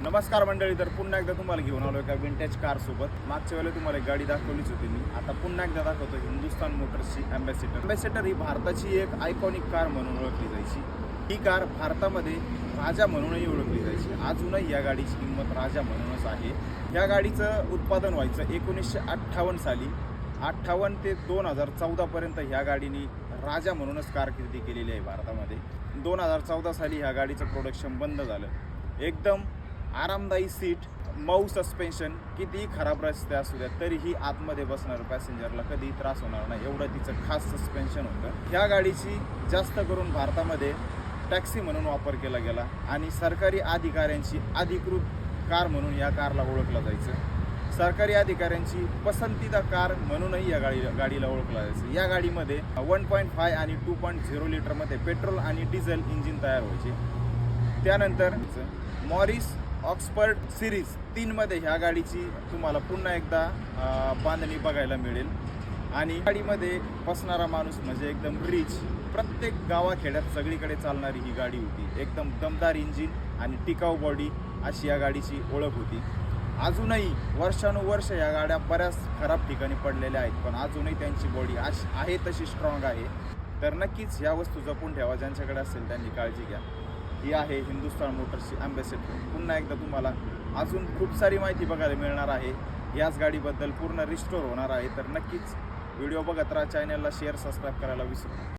नमस्कार मंडळी, तर पुन्हा एकदा तुम्हाला घेऊन आलो एका विंटेज कार सोबत. मागच्या वेळेला तुम्हाला एक गाडी दाखवलीच होती मी. आता पुन्हा एकदा दाखवतो हिंदुस्तान मोटर्सची अँबॅसेडर ही भारताची एक आयकॉनिक कार म्हणून ओळखली जायची. ही कार भारतामध्ये राजा म्हणूनही ओळखली जायची. अजूनही या गाडीची किंमत राजा म्हणूनच आहे. या गाडीचं उत्पादन व्हायचं 1958 साली. 58 ते 2014 पर्यंत ह्या गाडीने राजा म्हणूनच कारकिर्दी केलेली आहे भारतामध्ये. 2014 साली ह्या गाडीचं प्रोडक्शन बंद झालं. एकदम आरामदायी सीट, मऊ सस्पेन्शन, कितीही खराब रस्ते असू द्या तरीही आतमध्ये बसणाऱ्या पॅसेंजरला कधीही त्रास होणार नाही एवढं तिचं खास सस्पेन्शन होतं. ह्या गाडीची जास्त करून भारतामध्ये टॅक्सी म्हणून वापर केला गेला आणि सरकारी अधिकाऱ्यांची अधिकृत कार म्हणून या कारला ओळखलं जायचं. सरकारी अधिकाऱ्यांची पसंतीदा कार म्हणूनही या गाडीला ओळखलं जायचं. या गाडीमध्ये 1.5 आणि 2.0 लिटरमध्ये पेट्रोल आणि डिझेल इंजिन तयार व्हायचे. त्यानंतर मॉरिस ऑक्सफर्ड सिरीज 3मध्ये ह्या गाडीची तुम्हाला पुन्हा एकदा बांधणी बघायला मिळेल. आणि गाडीमध्ये बसणारा माणूस म्हणजे एकदम रिच, प्रत्येक गावाखेड्यात सगळीकडे चालणारी ही गाडी होती. एकदम दमदार इंजिन आणि टिकाऊ बॉडी अशी या गाडीची ओळख होती. अजूनही वर्षानुवर्ष या गाड्या बऱ्याच खराब ठिकाणी पडलेल्या आहेत, पण अजूनही त्यांची बॉडी आहे तशी स्ट्रॉंग आहे. तर नक्कीच ह्या वस्तू जपून ठेवा. ज्यांच्याकडे असेल त्यांनी काळजी घ्या. ही आहे हिंदुस्तान मोटर्सची अँबॅसेडर. पुन्हा एकदा तुम्हाला अजून खूप सारी माहिती बघायला मिळणार आहे. याच गाडीबद्दल पूर्ण रिस्टोर होणार आहे. तर नक्कीच व्हिडिओ बघत राहा. चॅनलला शेअर, सबस्क्राईब करायला विसरू नका.